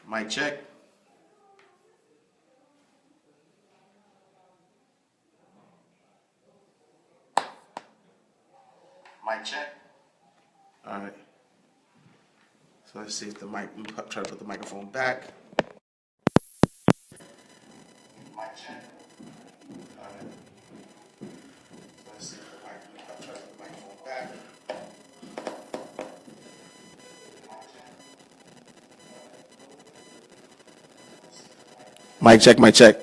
Mic check. Mic check. All right. So let's see if the mic. Try to put the microphone back. Mic check. All right. So let's see if the mic. Try to put the microphone back. Mic check. Mic check.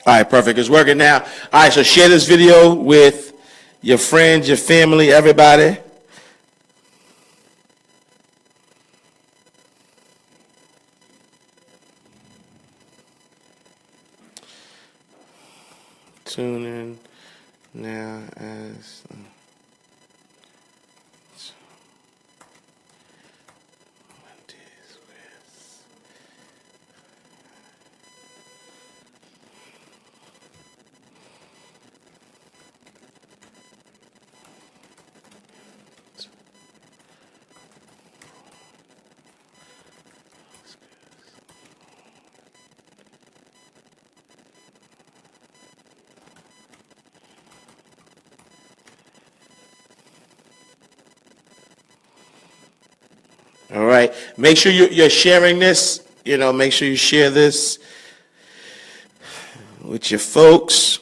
All right, perfect. It's working now. All right, so share this video with your friends, your family, everybody. Tune in now as... All right. Make sure you're sharing this. Make sure you share this with your folks.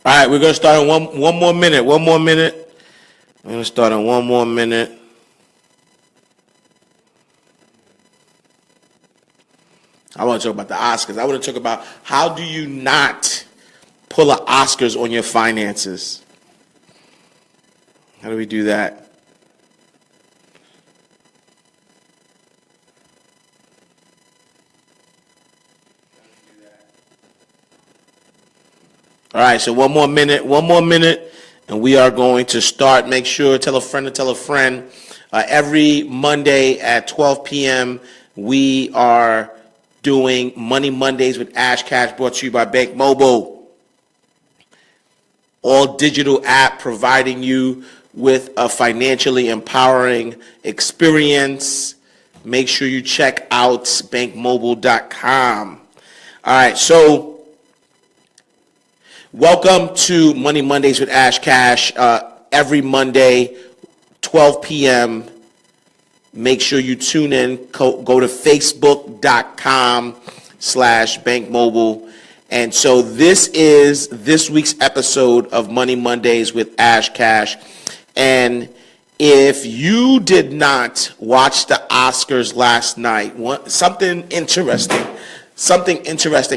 All right, we're going to start in one more minute. One more minute. We're going to start in one more minute. I want to talk about the Oscars. I want to talk about how do you not pull an Oscars on your finances? How do we do that? All right, so one more minute, and we are going to start. Make sure, tell a friend to tell a friend. Every Monday at 12 p.m., we are doing Money Mondays with Ash Cash, brought to you by Bank Mobile. All digital app providing you with a financially empowering experience. Make sure you check out bankmobile.com. All right, so welcome to Money Mondays with Ash Cash. Every Monday, 12 p.m. Make sure you tune in. Go to facebook.com/bankmobile. And so this is this week's episode of Money Mondays with Ash Cash. And if you did not watch the Oscars last night, something interesting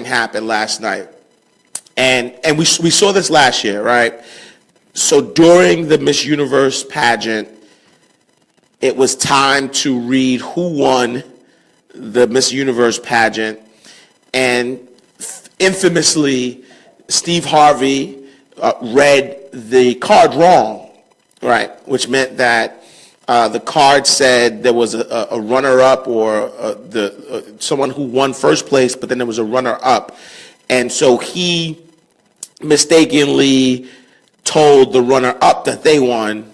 happened last night. And we saw this last year, right? So during the Miss Universe pageant, it was time to read who won the Miss Universe pageant. And infamously, Steve Harvey read the card wrong, right? Which meant that the card said there was a runner-up or someone who won first place, but then there was a runner-up. And so he mistakenly told the runner-up that they won,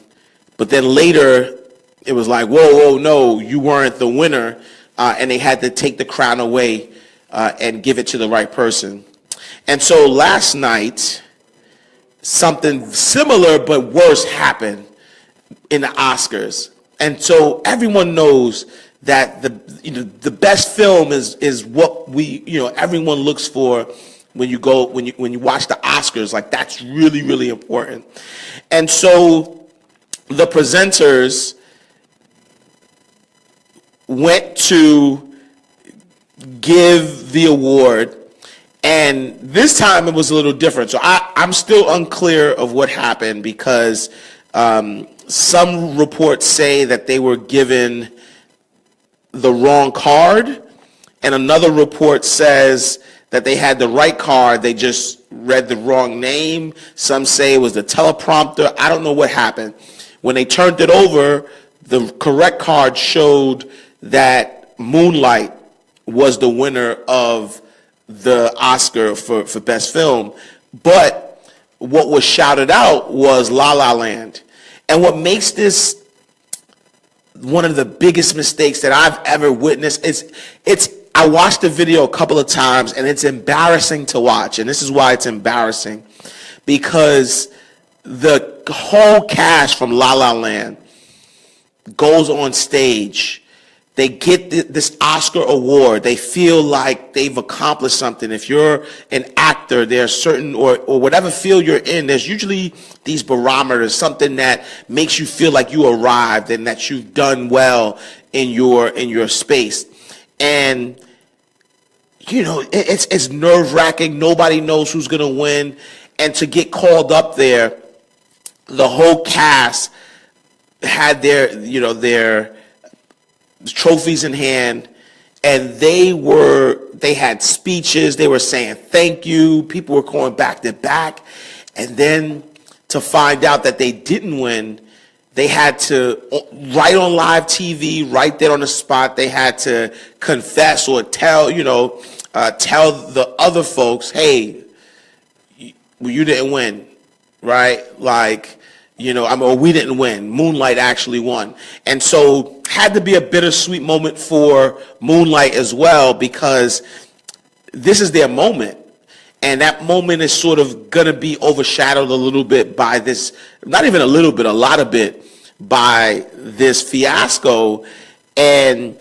but then later it was like, whoa, no, you weren't the winner, and they had to take the crown away and give it to the right person. And so last night, something similar but worse happened in the Oscars. And so everyone knows that the best film is what everyone looks for when you watch the Oscars. Like, that's really, really important. And so the presenters went to give the award, and this time it was a little different. So I'm still unclear of what happened, because some reports say that they were given the wrong card, and another report says that they had the right card, they just read the wrong name. Some say it was the teleprompter. I don't know what happened. When they turned it over, the correct card showed that Moonlight was the winner of the Oscar for Best Film. But what was shouted out was La La Land. And what makes this one of the biggest mistakes that I've ever witnessed is I watched the video a couple of times, and it's embarrassing to watch. And this is why it's embarrassing, because the whole cast from La La Land goes on stage. They get this Oscar award. They feel like they've accomplished something. If you're an actor, there's certain, or whatever field you're in, there's usually these barometers, something that makes you feel like you arrived and that you've done well in your space. And you know, it's nerve-wracking. Nobody knows who's going to win. And to get called up there, the whole cast had their trophies in hand, and they had speeches. They were saying thank you. People were going back to back. And then to find out that they didn't win, they had to, right on live TV, right there on the spot, they had to confess or tell the other folks, hey, you didn't win, right? Like, we didn't win. Moonlight actually won. And so had to be a bittersweet moment for Moonlight as well, because this is their moment. And that moment is sort of going to be overshadowed a little bit by this, not even a little bit, a lot of bit, by this fiasco. And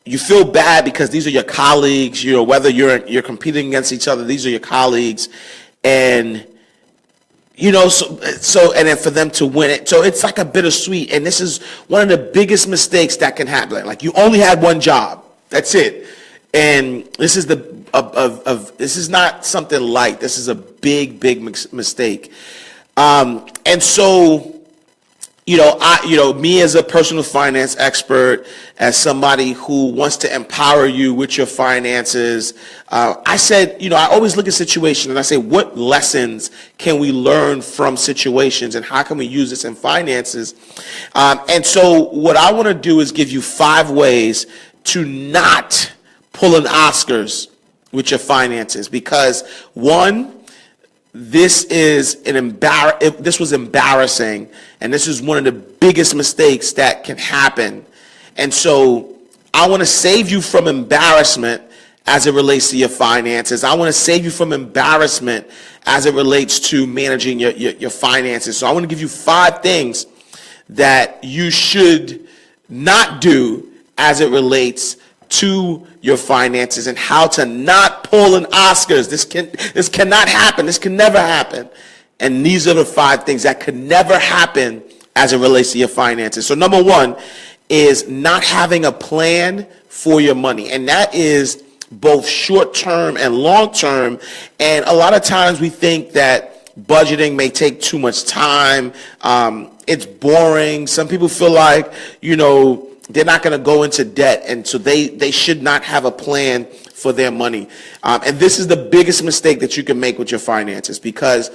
you feel bad because these are your colleagues, whether you're competing against each other, these are your colleagues. And so and then for them to win it, so it's like a bittersweet. And this is one of the biggest mistakes that can happen. Like, you only had one job, that's it. And this is this is not something light. This is a big mistake. And so, me as a personal finance expert, as somebody who wants to empower you with your finances, I said, I always look at situations and I say, what lessons can we learn from situations, and how can we use this in finances? And so what I want to do is give you 5 ways to not pull an Oscars with your finances, because one, this was embarrassing, and this is one of the biggest mistakes that can happen. And so I want to save you from embarrassment as it relates to your finances. I want to save you from embarrassment as it relates to managing your finances. So I want to give you 5 things that you should not do as it relates to your finances, and how to not pull an Oscars. This cannot happen. This can never happen. And these are the 5 things that could never happen as it relates to your finances. So number 1 is not having a plan for your money. And that is both short-term and long-term. And a lot of times we think that budgeting may take too much time. It's boring. Some people feel like, they're not going to go into debt, and so they should not have a plan for their money. And this is the biggest mistake that you can make with your finances, because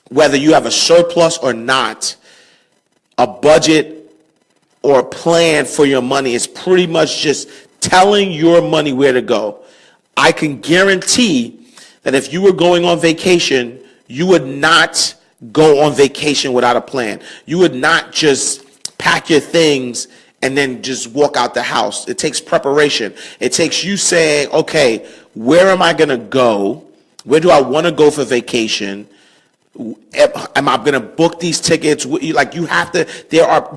whether you have a surplus or not, a budget or a plan for your money is pretty much just telling your money where to go. I can guarantee that if you were going on vacation, you would not go on vacation without a plan. You would not just pack your things and then just walk out the house. It takes preparation. It takes you saying, okay, where am I going to go? Where do I want to go for vacation? Am I going to book these tickets? Like, you have to,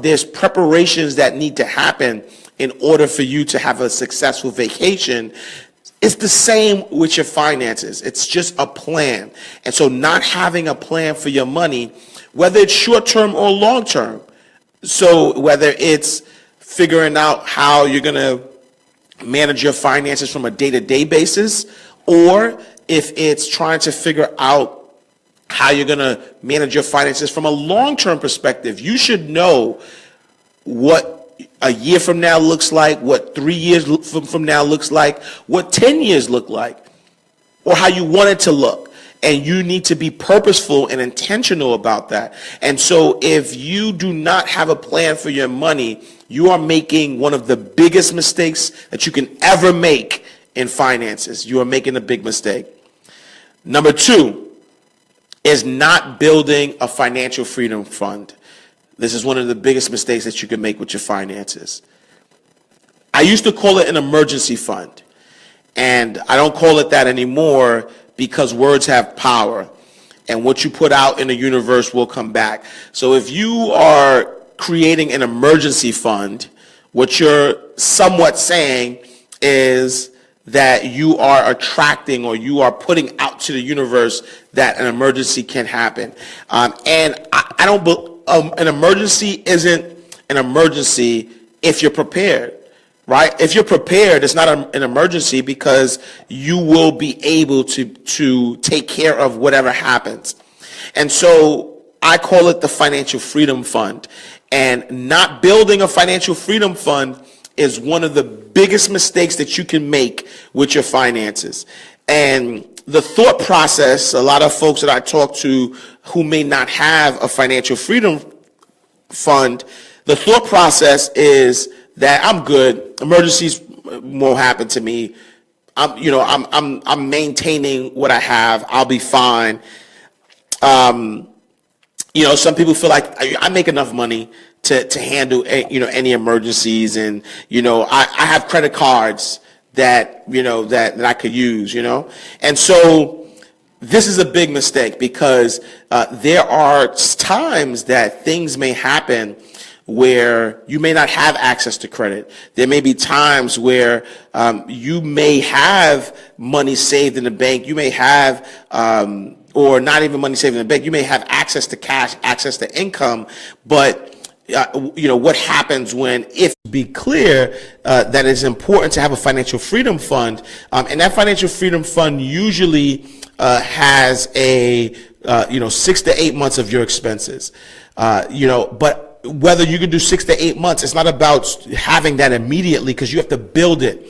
there's preparations that need to happen in order for you to have a successful vacation. It's the same with your finances. It's just a plan. And so not having a plan for your money, whether it's short-term or long-term, so whether it's figuring out how you're going to manage your finances from a day-to-day basis, or if it's trying to figure out how you're going to manage your finances from a long-term perspective, you should know what a year from now looks like, what 3 years from now looks like, what 10 years look like, or how you want it to look. And you need to be purposeful and intentional about that. And so if you do not have a plan for your money, you are making one of the biggest mistakes that you can ever make in finances. You are making a big mistake. Number 2 is not building a financial freedom fund. This is one of the biggest mistakes that you can make with your finances. I used to call it an emergency fund, and I don't call it that anymore because words have power, and what you put out in the universe will come back. So if you are creating an emergency fund, what you're somewhat saying is that you are attracting, or you are putting out to the universe that an emergency can happen. And I don't an emergency isn't an emergency if you're prepared, right? If you're prepared, it's not an emergency because you will be able to take care of whatever happens. And so I call it the financial freedom fund. And not building a financial freedom fund is one of the biggest mistakes that you can make with your finances. And the thought process, a lot of folks that I talk to who may not have a financial freedom fund, the thought process is that I'm good. Emergencies won't happen to me. I'm maintaining what I have. I'll be fine. Some people feel like I make enough money to handle any emergencies, and I have credit cards that that I could use, and so this is a big mistake because there are times that things may happen where you may not have access to credit. There may be times where you may have money saved in the bank. You may have, or not even money saved in the bank. You may have access to cash, access to income, but what happens when, if be clear that it's important to have a financial freedom fund, and that financial freedom fund usually has a 6 to 8 months of your expenses, but whether you can do 6 to 8 months, it's not about having that immediately because you have to build it.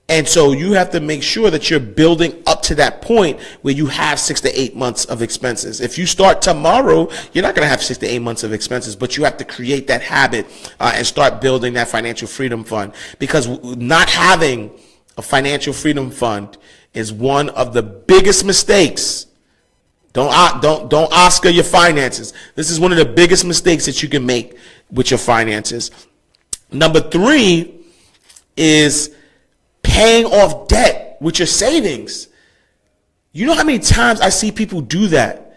And so you have to make sure that you're building up to that point where you have 6 to 8 months of expenses. If you start tomorrow, you're not going to have 6 to 8 months of expenses, but you have to create that habit and start building that financial freedom fund, because not having a financial freedom fund is one of the biggest mistakes. Don't Oscar your finances. This is one of the biggest mistakes that you can make with your finances. Number 3 is paying off debt with your savings. You know how many times I see people do that?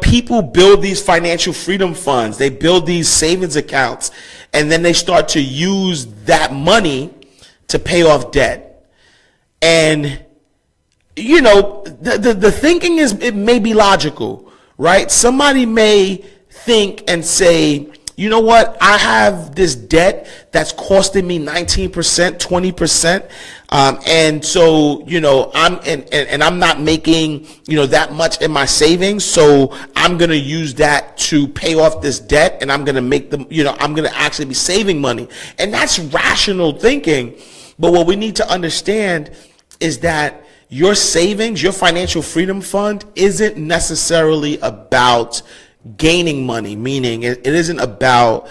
People build these financial freedom funds. They build these savings accounts, and then they start to use that money to pay off debt. And the thinking is, it may be logical, right? Somebody may think and say, you know what? I have this debt that's costing me 19%, 20%. And so, I'm not making, that much in my savings. So I'm going to use that to pay off this debt, and I'm going to make them, I'm going to actually be saving money. And that's rational thinking. But what we need to understand is that your savings, your financial freedom fund, isn't necessarily about gaining money, meaning it isn't about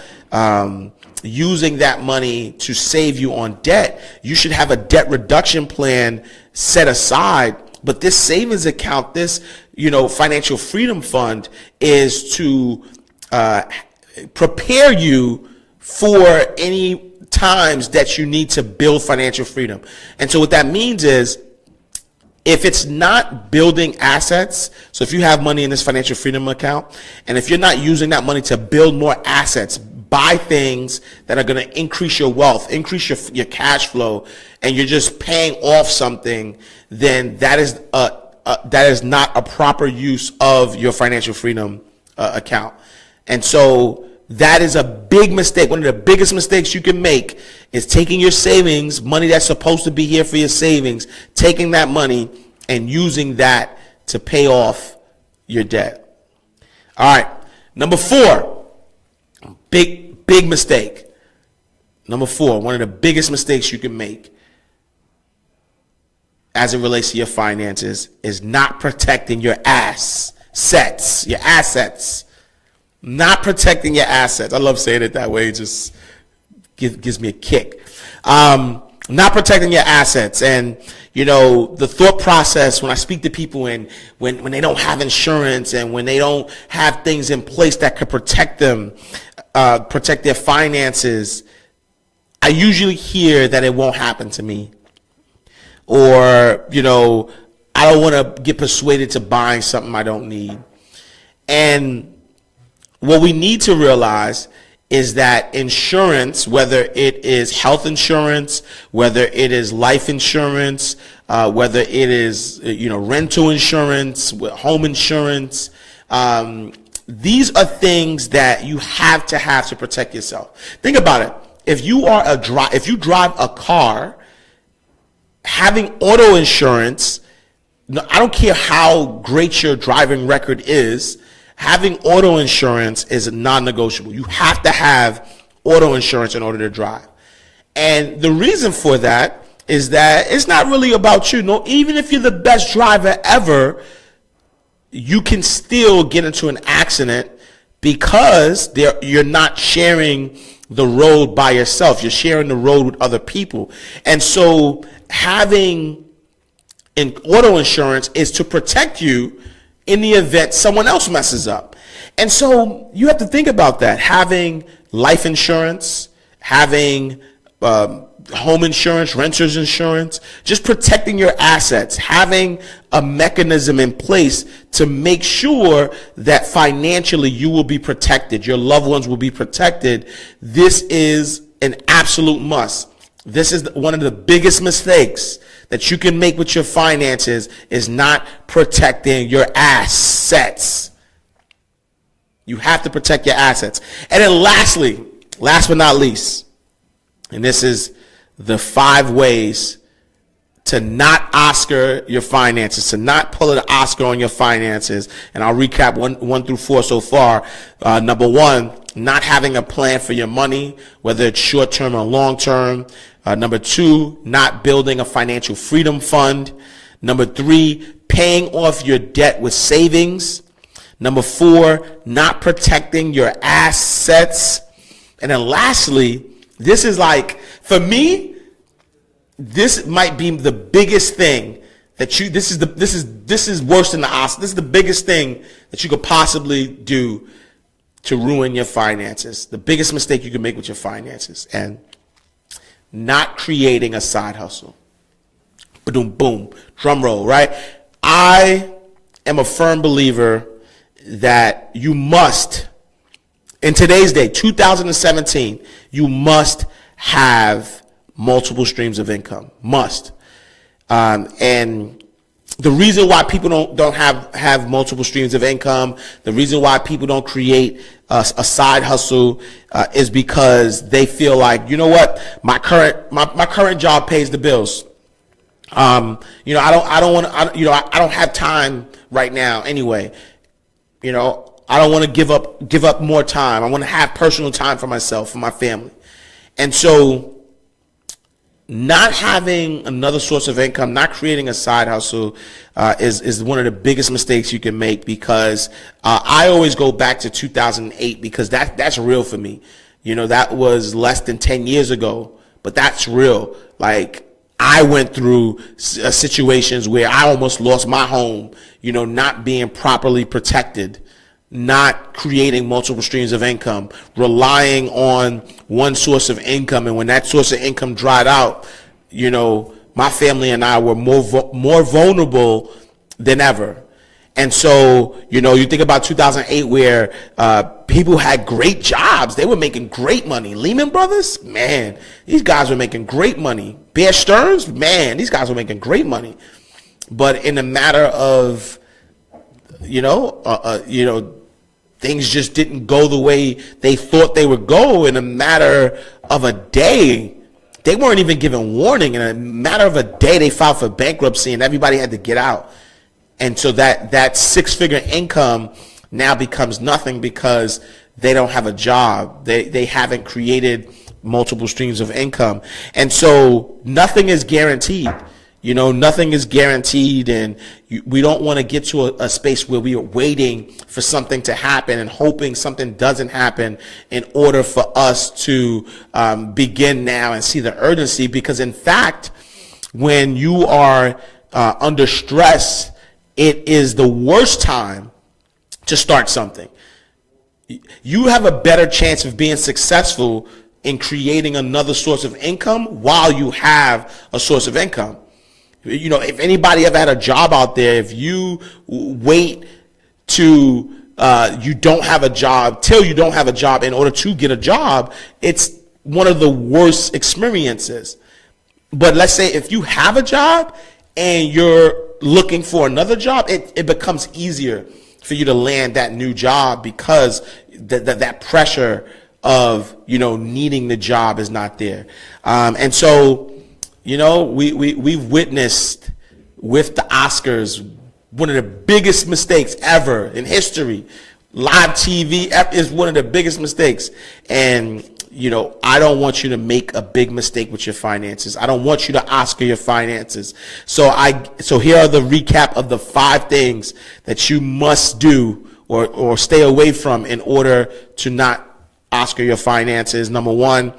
using that money to save you on debt. You should have a debt reduction plan set aside. But this savings account, this financial freedom fund, is to prepare you for any times that you need to build financial freedom. And so what that means is, if it's not building assets, so if you have money in this financial freedom account, and if you're not using that money to build more assets, buy things that are going to increase your wealth, increase your cash flow, and you're just paying off something, then that is not a proper use of your financial freedom account. And so that is a big mistake. One of the biggest mistakes you can make is taking your savings, money that's supposed to be here for your savings, taking that money and using that to pay off your debt. All right. Number 4, big mistake. Number 4, one of the biggest mistakes you can make as it relates to your finances is not protecting your assets. Not protecting your assets. I love saying it that way. It just gives me a kick. Not protecting your assets. And, you know, the thought process when I speak to people and when they don't have insurance and when they don't have things in place that could protect them, protect their finances, I usually hear that it won't happen to me. Or, you know, I don't want to get persuaded to buying something I don't need. And what we need to realize is that insurance, whether it is health insurance, whether it is life insurance, whether it is, you know, rental insurance, home insurance, these are things that you have to protect yourself. Think about it. If you drive a car, having auto insurance, I don't care how great your driving record is, having auto insurance is non-negotiable. You have to have auto insurance in order to drive. And the reason for that is that it's not really about you. No, even if you're the best driver ever, you can still get into an accident because you're not sharing the road by yourself. You're sharing the road with other people. And so having an auto insurance is to protect you in the event someone else messes up. And so you have to think about that. Having life insurance, having home insurance, renter's insurance, just protecting your assets, having a mechanism in place to make sure that financially you will be protected, your loved ones will be protected. This is an absolute must. This is one of the biggest mistakes that you can make with your finances is not protecting your assets. You have to protect your assets. And then lastly, last but not least, and this is the 5 ways to not Oscar your finances, to not pull an Oscar on your finances. And I'll recap 1 through 4 so far. Number 1, not having a plan for your money, whether it's short-term or long-term. Number 2, not building a financial freedom fund. Number 3, paying off your debt with savings. Number 4, not protecting your assets. And then lastly, this is like, for me, this might be the biggest thing that this is worse than the Oscar. This is the biggest thing that you could possibly do to ruin your finances. The biggest mistake you can make with your finances. And not creating a side hustle. Boom, boom, drum roll, right? I am a firm believer that you must, in today's day, 2017, you must have multiple streams of income. Must. And the reason why people don't have multiple streams of income, the reason why people don't create a side hustle is because they feel like, you know what, my current job pays the bills. You know, I don't have time right now anyway. You know, I don't want to give up more time. I want to have personal time for myself, for my family. And so not having another source of income, not creating a side hustle is one of the biggest mistakes you can make, because I always go back to 2008 because that's real for me. You know, that was less than 10 years ago, but that's real. Like, I went through situations where I almost lost my home, you know, not being properly protected, not creating multiple streams of income, relying on one source of income. And when that source of income dried out, you know, my family and I were more vulnerable than ever. And so, you think about 2008 where people had great jobs. They were making great money. Lehman Brothers, man, these guys were making great money. Bear Stearns, man, these guys were making great money. But in a matter of, things just didn't go the way they thought they would go. In a matter of a day, they weren't even given warning. In a matter of a day, they filed for bankruptcy and everybody had to get out. And so that six-figure income now becomes nothing because they don't have a job. They haven't created multiple streams of income. And so nothing is guaranteed. Nothing is guaranteed, and we don't want to get to a space where we are waiting for something to happen and hoping something doesn't happen in order for us to begin now and see the urgency. Because in fact, when you are under stress, it is the worst time to start something. You have a better chance of being successful in creating another source of income while you have a source of income. If anybody ever had a job out there, if you wait to you don't have a job till you don't have a job in order to get a job, it's one of the worst experiences. But let's say if you have a job and you're looking for another job, it becomes easier for you to land that new job because that pressure of needing the job is not there. And so we've witnessed with the Oscars one of the biggest mistakes ever in history. Live TV is one of the biggest mistakes. And I don't want you to make a big mistake with your finances. I don't want you to Oscar your finances. So here are the recap of the 5 things that you must do or stay away from in order to not Oscar your finances. Number 1,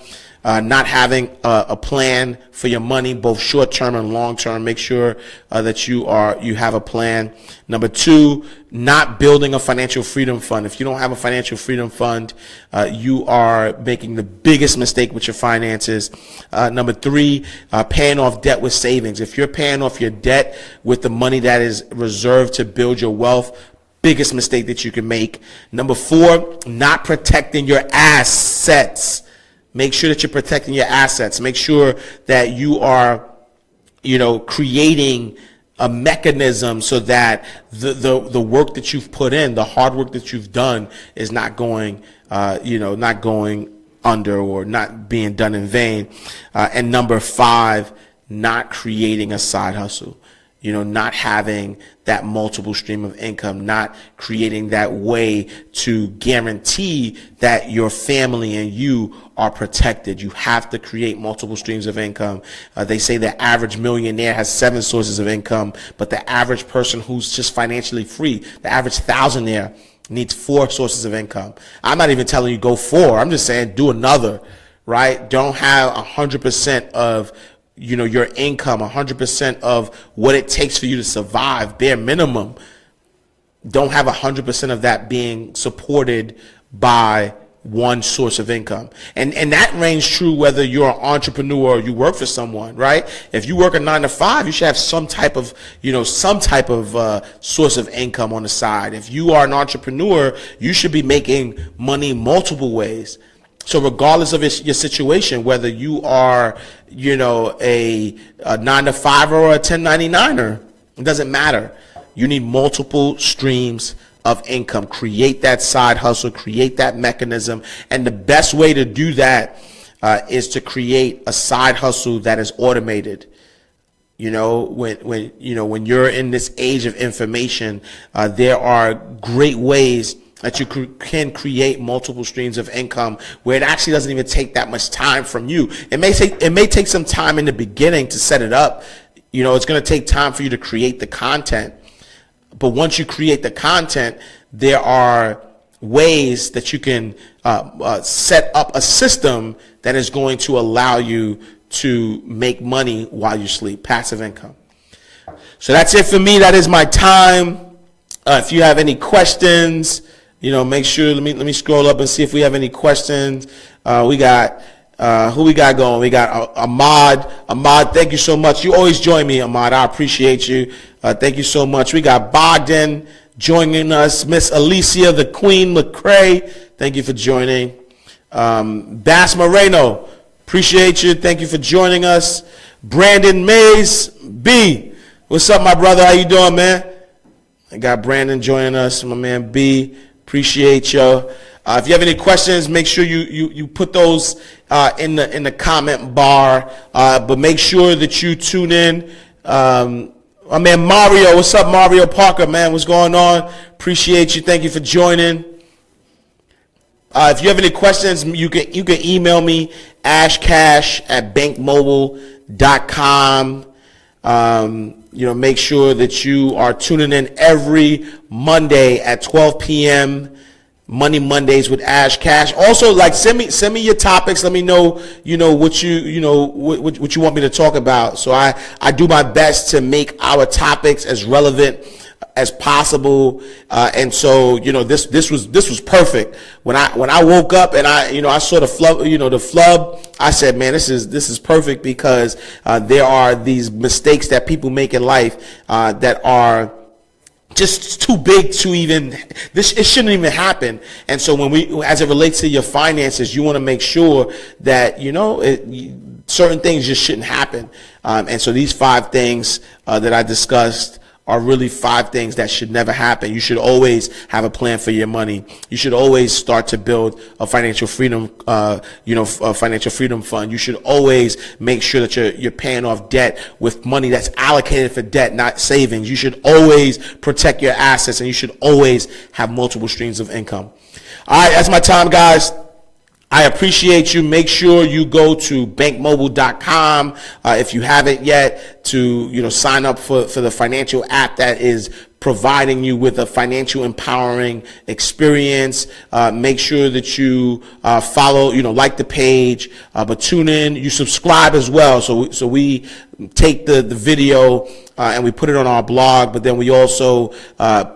not having a plan for your money, both short-term and long-term. Make sure that you have a plan. Number 2, not building a financial freedom fund. If you don't have a financial freedom fund, you are making the biggest mistake with your finances. Number 3, paying off debt with savings. If you're paying off your debt with the money that is reserved to build your wealth, biggest mistake that you can make. Number 4, not protecting your assets. Make sure that you're protecting your assets. Make sure that you are, creating a mechanism so that the work that you've put in, the hard work that you've done is not going, not going under or not being done in vain. And number 5, not creating a side hustle. Not having that multiple stream of income, not creating that way to guarantee that your family and you are protected. You have to create multiple streams of income. They say the average millionaire has 7 sources of income, but the average person who's just financially free, the average thousandaire, needs 4 sources of income. I'm not even telling you go 4. I'm just saying do another, right? Don't have 100% of your income, 100% of what it takes for you to survive, bare minimum. Don't have 100% of that being supported by one source of income. And that reigns true whether you're an entrepreneur or you work for someone, right? If you work a 9 to 5, you should have some type of, source of income on the side. If you are an entrepreneur, you should be making money multiple ways. So regardless of your situation, whether you are, a 9 to 5 or a 1099er, it doesn't matter. You need multiple streams of income. Create that side hustle, create that mechanism. And the best way to do that is to create a side hustle that is automated. When you're in this age of information, there are great ways that you can create multiple streams of income where it actually doesn't even take that much time from you. It may take some time in the beginning to set it up. It's going to take time for you to create the content. But once you create the content, there are ways that you can set up a system that is going to allow you to make money while you sleep, passive income. So that's it for me. That is my time. If you have any questions, make sure, let me scroll up and see if we have any questions. We got, who we got going? We got Ahmad. Ahmad, thank you so much. You always join me, Ahmad. I appreciate you. Thank you so much. We got Bogdan. joining us. Miss Alicia, the Queen McCrae, thank you for joining. Bass Moreno, appreciate you. Thank you for joining us. Brandon Mays, B, what's up, my brother? How you doing, man? I got Brandon joining us, my man B. Appreciate you. If you have any questions, make sure you put those in the comment bar. But make sure that you tune in. My man Mario, what's up, Mario Parker, man? What's going on? Appreciate you. Thank you for joining. If you have any questions, you can email me, ashcash@bankmobile.com. Make sure that you are tuning in every Monday at 12 p.m. Money Mondays with Ash Cash. Also, send me your topics. Let me know, what you want me to talk about. So I do my best to make our topics as relevant as possible. And so, this was perfect. When I woke up and I saw the flub, I said, man, this is perfect, because there are these mistakes that people make in life that are just too big to even, it shouldn't even happen. And so as it relates to your finances, you want to make sure that, certain things just shouldn't happen. And so these 5 things that I discussed are really 5 things that should never happen. You should always have a plan for your money. You should always start to build a financial freedom, a financial freedom fund. You should always make sure that you're paying off debt with money that's allocated for debt, not savings. You should always protect your assets, and you should always have multiple streams of income. All right, that's my time, guys. I appreciate you. Make sure you go to bankmobile.com if you haven't yet, to sign up for the financial app that is providing you with a financial empowering experience. Make sure that you follow, like the page, but tune in. You subscribe as well. So we take the video and we put it on our blog, but then we also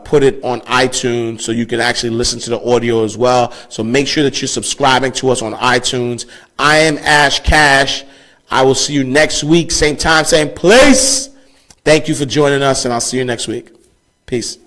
put it on iTunes, so you can actually listen to the audio as well. So make sure that you're subscribing to us on iTunes. I am Ash Cash. I will see you next week, same time, same place. Thank you for joining us, and I'll see you next week. Peace.